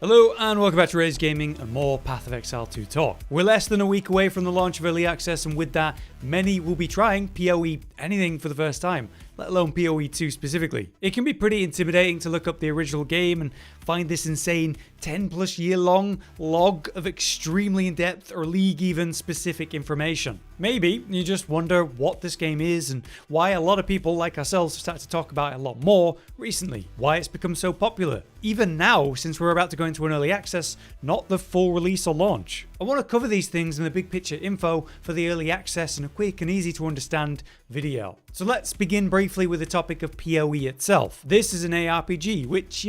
Hello and welcome back to Rage Gaming and more Path of Exile 2 talk. We're less than a week away from the launch of Early Access, and with that, many will be trying PoE anything for the first time, let alone PoE 2 specifically. It can be pretty intimidating to look up the original game and find this insane 10 plus year long log of extremely in-depth or league even specific information. Maybe you just wonder what this game is and why a lot of people like ourselves have started to talk about it a lot more recently, why it's become so popular, even now since we're about to go into an early access, not the full release or launch. I want to cover these things in the big picture info for the early access in a quick and easy to understand video. So let's begin briefly with the topic of PoE itself. This is an ARPG, which,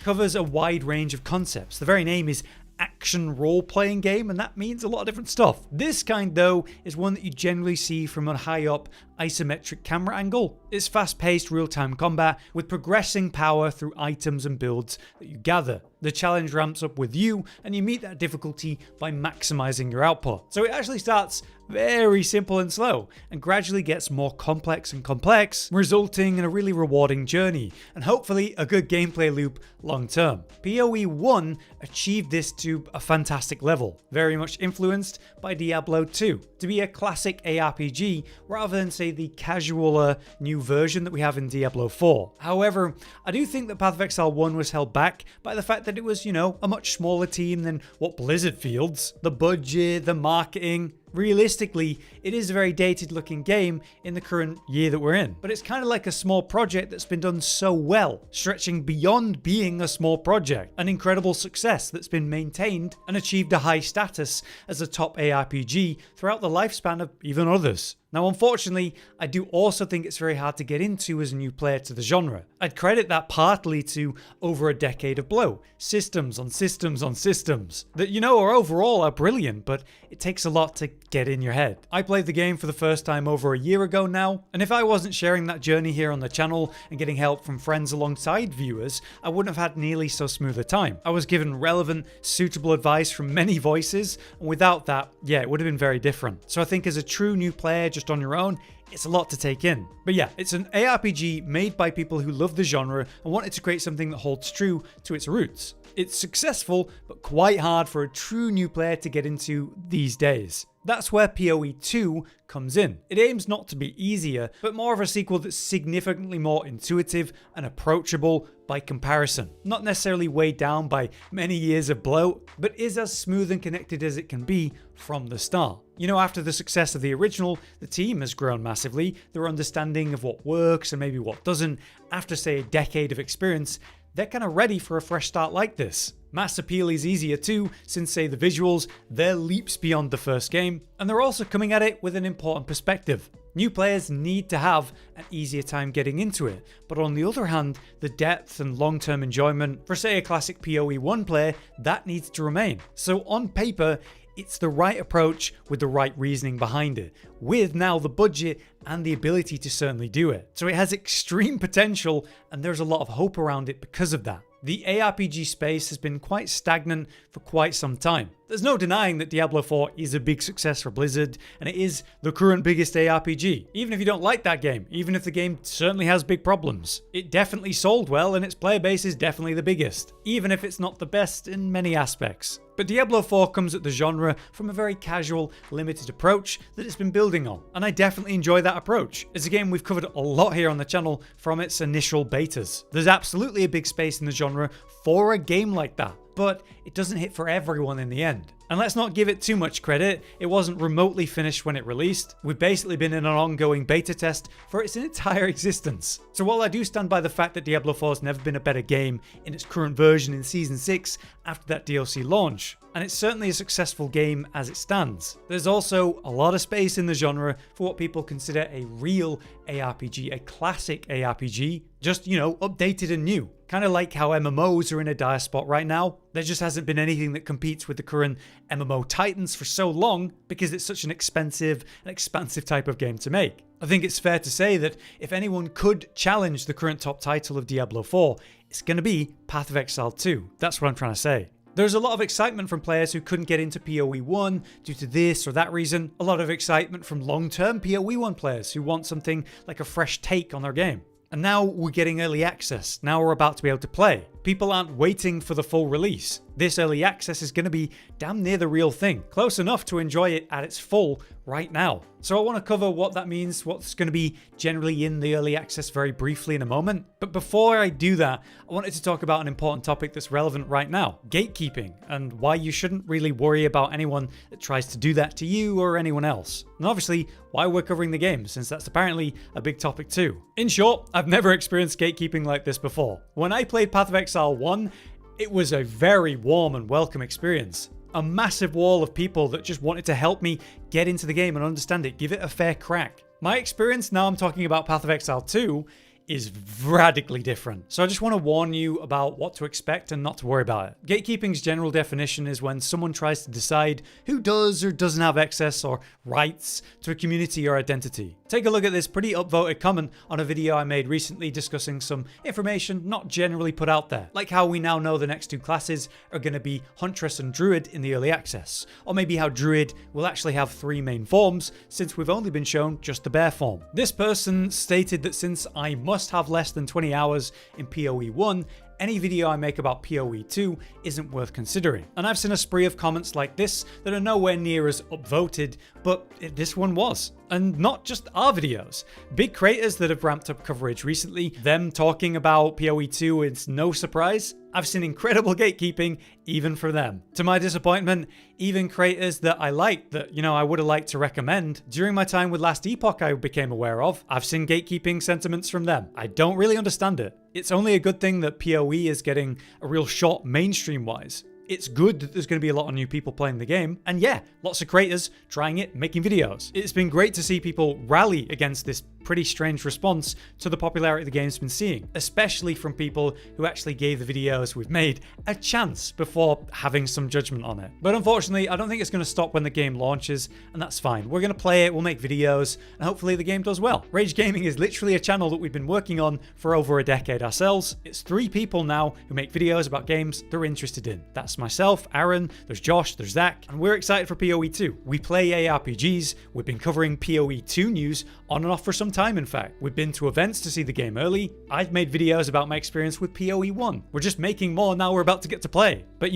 covers a wide range of concepts. The very name is action role-playing game, and that means a lot of different stuff. This kind, though, is one that you generally see from a high-up isometric camera angle. It's fast-paced real-time combat with progressing power through items and builds that you gather. The challenge ramps up with you, and you meet that difficulty by maximizing your output. So it actually starts very simple and slow, and gradually gets more complex and complex, resulting in a really rewarding journey, and hopefully a good gameplay loop long term. PoE 1 achieved this to a fantastic level, very much influenced by Diablo 2, to be a classic ARPG rather than say the casualer new version that we have in Diablo 4. However, I do think that Path of Exile 1 was held back by the fact that it was, a much smaller team than what Blizzard fields. The budget, the marketing. Realistically, it is a very dated looking game in the current year that we're in, but it's kind of like a small project that's been done so well, stretching beyond being a small project, an incredible success that's been maintained and achieved a high status as a top ARPG throughout the lifespan of even others. Now, unfortunately, I do also think it's very hard to get into as a new player to the genre. I'd credit that partly to over a decade of blow, systems on systems on systems, that are overall are brilliant, but it takes a lot to get in your head. I played the game for the first time over a year ago now, and if I wasn't sharing that journey here on the channel and getting help from friends alongside viewers, I wouldn't have had nearly so smooth a time. I was given relevant, suitable advice from many voices, and without that, it would have been very different. So I think as a true new player just on your own, it's a lot to take in. But it's an ARPG made by people who love the genre and wanted to create something that holds true to its roots. It's successful, but quite hard for a true new player to get into these days. That's where PoE 2 comes in. It aims not to be easier, but more of a sequel that's significantly more intuitive and approachable by comparison. Not necessarily weighed down by many years of bloat, but is as smooth and connected as it can be from the start. After the success of the original, the team has grown massively. Their understanding of what works and maybe what doesn't, after say a decade of experience, they're kind of ready for a fresh start like this. Mass appeal is easier too, since say the visuals, they're leaps beyond the first game, and they're also coming at it with an important perspective. New players need to have an easier time getting into it, but on the other hand, the depth and long-term enjoyment for say a classic PoE 1 player, that needs to remain. So on paper, it's the right approach with the right reasoning behind it, with now the budget and the ability to certainly do it. So it has extreme potential, and there's a lot of hope around it because of that. The ARPG space has been quite stagnant for quite some time. There's no denying that Diablo 4 is a big success for Blizzard, and it is the current biggest ARPG. Even if you don't like that game, even if the game certainly has big problems, it definitely sold well and its player base is definitely the biggest, even if it's not the best in many aspects. But Diablo 4 comes at the genre from a very casual, limited approach that it's been building on, and I definitely enjoy that approach. It's a game we've covered a lot here on the channel from its initial betas. There's absolutely a big space in the genre for a game like that, but it doesn't hit for everyone in the end. And let's not give it too much credit, it wasn't remotely finished when it released. We've basically been in an ongoing beta test for its entire existence. So while I do stand by the fact that Diablo 4 has never been a better game in its current version in Season 6 after that DLC launch, and it's certainly a successful game as it stands, there's also a lot of space in the genre for what people consider a real ARPG, a classic ARPG, just, updated and new. Kind of like how MMOs are in a dire spot right now. There just hasn't been anything that competes with the current MMO titans for so long because it's such an expensive and expansive type of game to make. I think it's fair to say that if anyone could challenge the current top title of Diablo 4, it's going to be Path of Exile 2. That's what I'm trying to say. There's a lot of excitement from players who couldn't get into PoE 1 due to this or that reason. A lot of excitement from long-term PoE 1 players who want something like a fresh take on their game. And now we're getting early access. Now we're about to be able to play. People aren't waiting for the full release. This early access is going to be damn near the real thing, close enough to enjoy it at its full right now. So I want to cover what that means, what's going to be generally in the early access very briefly in a moment. But before I do that, I wanted to talk about an important topic that's relevant right now: gatekeeping, and why you shouldn't really worry about anyone that tries to do that to you or anyone else. And obviously, why we're covering the game, since that's apparently a big topic too. In short, I've never experienced gatekeeping like this before. When I played Path of Exile 1, it was a very warm and welcome experience. A massive wall of people that just wanted to help me get into the game and understand it, give it a fair crack. My experience, now I'm talking about Path of Exile 2, is radically different. So I just want to warn you about what to expect and not to worry about it. Gatekeeping's general definition is when someone tries to decide who does or doesn't have access or rights to a community or identity. Take a look at this pretty upvoted comment on a video I made recently discussing some information not generally put out there, like how we now know the next two classes are going to be huntress and druid in the early access, or maybe how druid will actually have 3 main forms since we've only been shown just the bear form. This person stated that since I must have less than 20 hours in PoE 1, any video I make about PoE 2 isn't worth considering. And I've seen a spree of comments like this that are nowhere near as upvoted, but this one was. And not just our videos. Big creators that have ramped up coverage recently, them talking about PoE 2 is no surprise. I've seen incredible gatekeeping even for them. To my disappointment, even creators that I liked, that, I would have liked to recommend, during my time with Last Epoch I became aware of, I've seen gatekeeping sentiments from them. I don't really understand it. It's only a good thing that PoE is getting a real shot mainstream-wise. It's good that there's going to be a lot of new people playing the game, and yeah, lots of creators trying it, making videos. It's been great to see people rally against this pretty strange response to the popularity the game's been seeing, especially from people who actually gave the videos we've made a chance before having some judgment on it. But unfortunately, I don't think it's going to stop when the game launches, and that's fine. We're going to play it, we'll make videos, and hopefully the game does well. Rage Gaming is literally a channel that we've been working on for over a decade ourselves. It's 3 people now who make videos about games they're interested in. That's myself, Aaron, there's Josh, there's Zach, and we're excited for PoE 2. We play ARPGs, we've been covering PoE 2 news on and off for some time, in fact. We've been to events to see the game early. I've made videos about my experience with PoE 1. We're just making more now we're about to get to play. But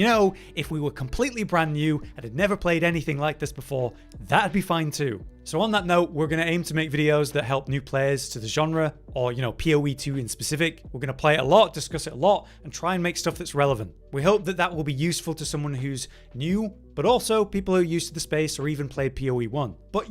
if we were completely brand new and had never played anything like this before, that'd be fine too. So on that note, we're going to aim to make videos that help new players to the genre, or PoE 2 in specific. We're going to play it a lot, discuss it a lot, and try and make stuff that's relevant. We hope that that will be useful to someone who's new, but also people who are used to the space or even played PoE 1. But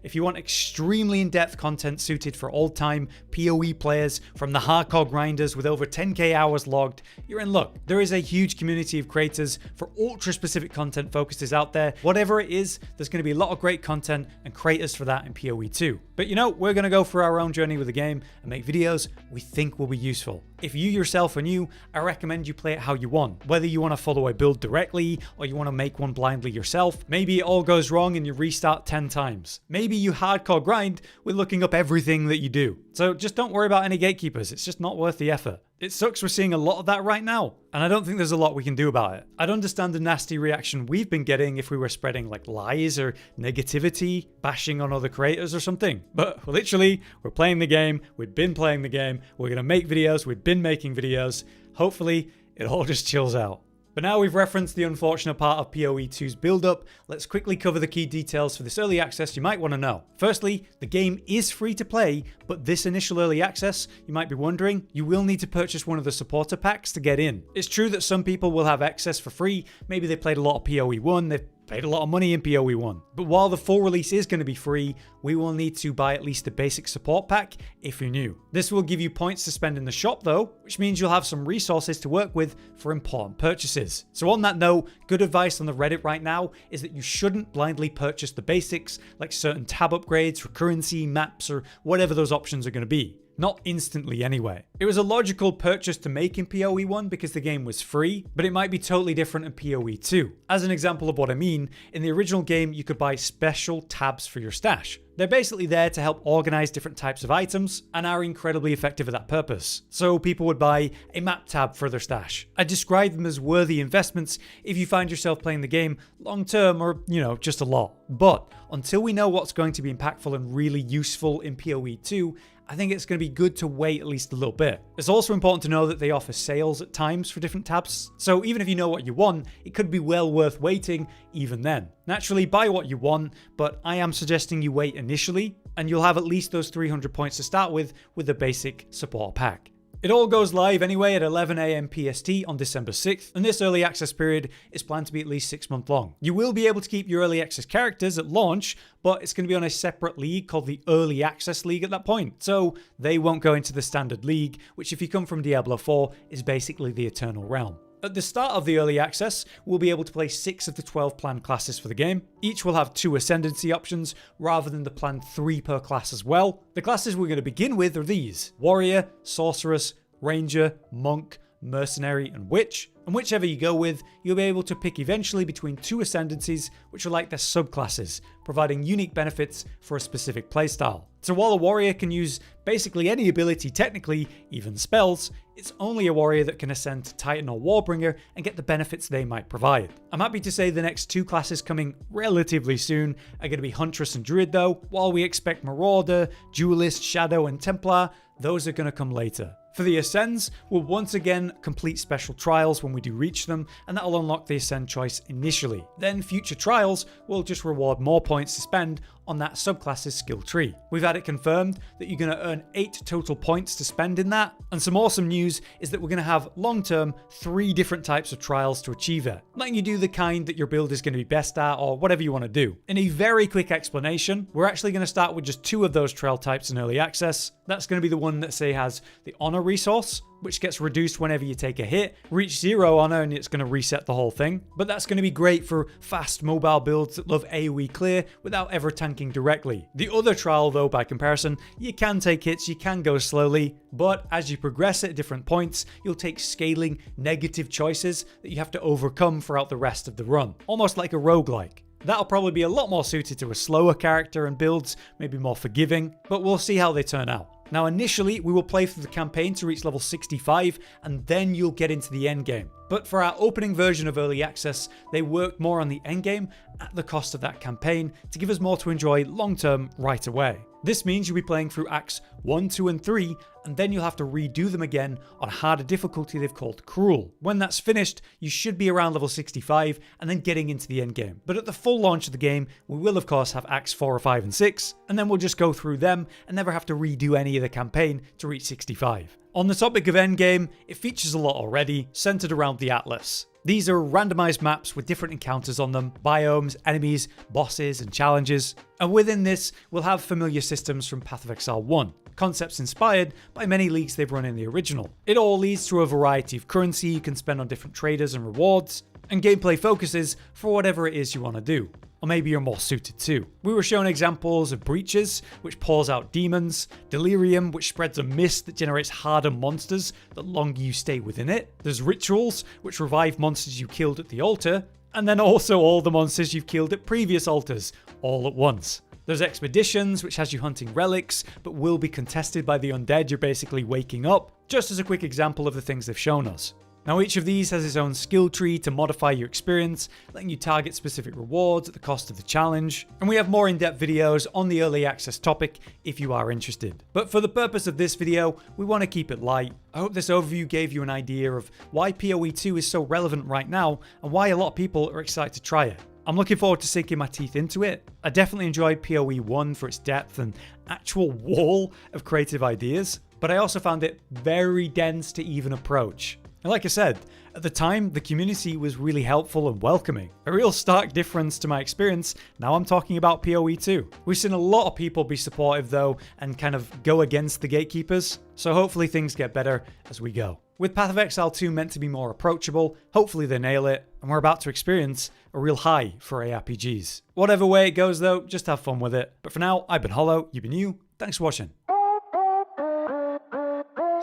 if you want extremely in-depth content suited for old-time PoE players from the hardcore grinders with over 10k hours logged, you're in luck. There is a huge community of creators for ultra-specific content focuses out there. Whatever it is, there's going to be a lot of great content and creators for that in PoE 2. But we're going to go for our own journey with the game and make videos we think will be useful. If you yourself are new, I recommend you play it how you want. Whether you want to follow a build directly or you want to make one blindly yourself. Maybe it all goes wrong and you restart 10 times. Maybe you hardcore grind with looking up everything that you do. So just don't worry about any gatekeepers. It's just not worth the effort. It sucks we're seeing a lot of that right now, and I don't think there's a lot we can do about it. I'd understand the nasty reaction we've been getting if we were spreading lies or negativity, bashing on other creators or something. But literally, we're playing the game, we've been playing the game, we're going to make videos, we've been making videos. Hopefully, it all just chills out. But now we've referenced the unfortunate part of PoE 2's build-up, let's quickly cover the key details for this early access you might want to know. Firstly, the game is free to play, but this initial early access, you might be wondering, you will need to purchase one of the supporter packs to get in. It's true that some people will have access for free, maybe they played a lot of PoE 1, they've paid a lot of money in PoE 1. But while the full release is going to be free, we will need to buy at least the basic support pack if you're new. This will give you points to spend in the shop though, which means you'll have some resources to work with for important purchases. So on that note, good advice on the Reddit right now is that you shouldn't blindly purchase the basics like certain tab upgrades, recurrency, maps, or whatever those options are going to be. Not instantly anyway. It was a logical purchase to make in PoE 1 because the game was free, but it might be totally different in PoE 2. As an example of what I mean, in the original game you could buy special tabs for your stash. They're basically there to help organize different types of items and are incredibly effective at that purpose. So people would buy a map tab for their stash. I describe them as worthy investments if you find yourself playing the game long term or, just a lot. But until we know what's going to be impactful and really useful in PoE 2, I think it's going to be good to wait at least a little bit. it. It's also important to know that they offer sales at times for different tabs, so even if you know what you want, it could be well worth waiting even then. Naturally, buy what you want, but I am suggesting you wait initially, and you'll have at least those 300 points to start with the basic support pack. It all goes live anyway at 11 AM PST on December 6th, and this early access period is planned to be at least 6 months long. You will be able to keep your early access characters at launch, but it's going to be on a separate league called the Early Access League at that point, so they won't go into the standard league, which if you come from Diablo 4 is basically the Eternal Realm. At the start of the early access, we'll be able to play 6 of the 12 planned classes for the game. Each will have 2 ascendancy options rather than the planned 3 per class as well. The classes we're going to begin with are these: Warrior, Sorceress, Ranger, Monk, Mercenary, and Witch. And whichever you go with, you'll be able to pick eventually between 2 ascendancies, which are like their subclasses, providing unique benefits for a specific playstyle. So while a warrior can use basically any ability technically, even spells, it's only a warrior that can ascend to Titan or Warbringer and get the benefits they might provide. I'm happy to say the next 2 classes coming relatively soon are going to be Huntress and Druid though, while we expect Marauder, Duelist, Shadow, and Templar, those are going to come later. For the Ascends, we'll once again complete special trials when we do reach them, and that'll unlock the Ascend choice initially. Then future trials will just reward more points to spend on that subclass's skill tree. We've had it confirmed that you're going to earn 8 total points to spend in that, and some awesome news is that we're going to have long-term 3 different types of trials to achieve it, letting you do the kind that your build is going to be best at or whatever you want to do. In a very quick explanation, we're actually going to start with just 2 of those trial types in early access. That's going to be the one that say has the honor resource, which gets reduced whenever you take a hit. Reach 0 honor and it's going to reset the whole thing. But that's going to be great for fast mobile builds that love AoE clear without ever tanking directly. The other trial though, by comparison, you can take hits, you can go slowly, but as you progress at different points, you'll take scaling negative choices that you have to overcome throughout the rest of the run. Almost like a roguelike. That'll probably be a lot more suited to a slower character and builds, maybe more forgiving, but we'll see how they turn out. Now initially, we will play through the campaign to reach level 65, and then you'll get into the endgame. But for our opening version of Early Access, they worked more on the endgame at the cost of that campaign to give us more to enjoy long-term right away. This means you'll be playing through Acts 1, 2, and 3, and then you'll have to redo them again on a harder difficulty they've called Cruel. When that's finished, you should be around level 65 and then getting into the endgame. But at the full launch of the game, we will of course have Acts 4, 5, and 6, and then we'll just go through them and never have to redo any of the campaign to reach 65. On the topic of endgame, it features a lot already, centered around the Atlas. These are randomized maps with different encounters on them, biomes, enemies, bosses, and challenges. And within this, we'll have familiar systems from Path of Exile 1, concepts inspired by many leagues they've run in the original. It all leads to a variety of currency you can spend on different traders and rewards, and gameplay focuses for whatever it is you want to do. Or maybe you're more suited to. We were shown examples of Breaches, which pours out demons, Delirium, which spreads a mist that generates harder monsters the longer you stay within it. There's Rituals, which revive monsters you killed at the altar, and then also all the monsters you've killed at previous altars, all at once. There's Expeditions, which has you hunting relics, but will be contested by the undead you're basically waking up, just as a quick example of the things they've shown us. Now each of these has its own skill tree to modify your experience, letting you target specific rewards at the cost of the challenge, and we have more in-depth videos on the early access topic if you are interested. But for the purpose of this video, we want to keep it light. I hope this overview gave you an idea of why PoE 2 is so relevant right now and why a lot of people are excited to try it. I'm looking forward to sinking my teeth into it. I definitely enjoyed PoE 1 for its depth and actual wall of creative ideas, but I also found it very dense to even approach. And like I said, at the time, the community was really helpful and welcoming. A real stark difference to my experience, now I'm talking about PoE 2. We've seen a lot of people be supportive though, and kind of go against the gatekeepers, so hopefully things get better as we go. With Path of Exile 2 meant to be more approachable, hopefully they nail it, and we're about to experience a real high for ARPGs. Whatever way it goes though, just have fun with it. But for now, I've been Hollow, you've been you, thanks for watching.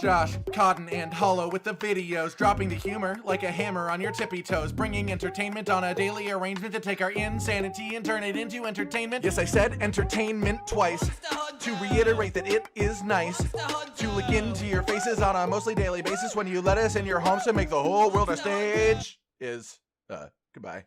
Josh, Cotton, and Hollow with the videos, dropping the humor like a hammer on your tippy toes, bringing entertainment on a daily arrangement to take our insanity and turn it into entertainment. Yes, I said entertainment twice, to reiterate that it is nice to look into your faces on a mostly daily basis when you let us in your homes to make the whole world a stage. Goodbye.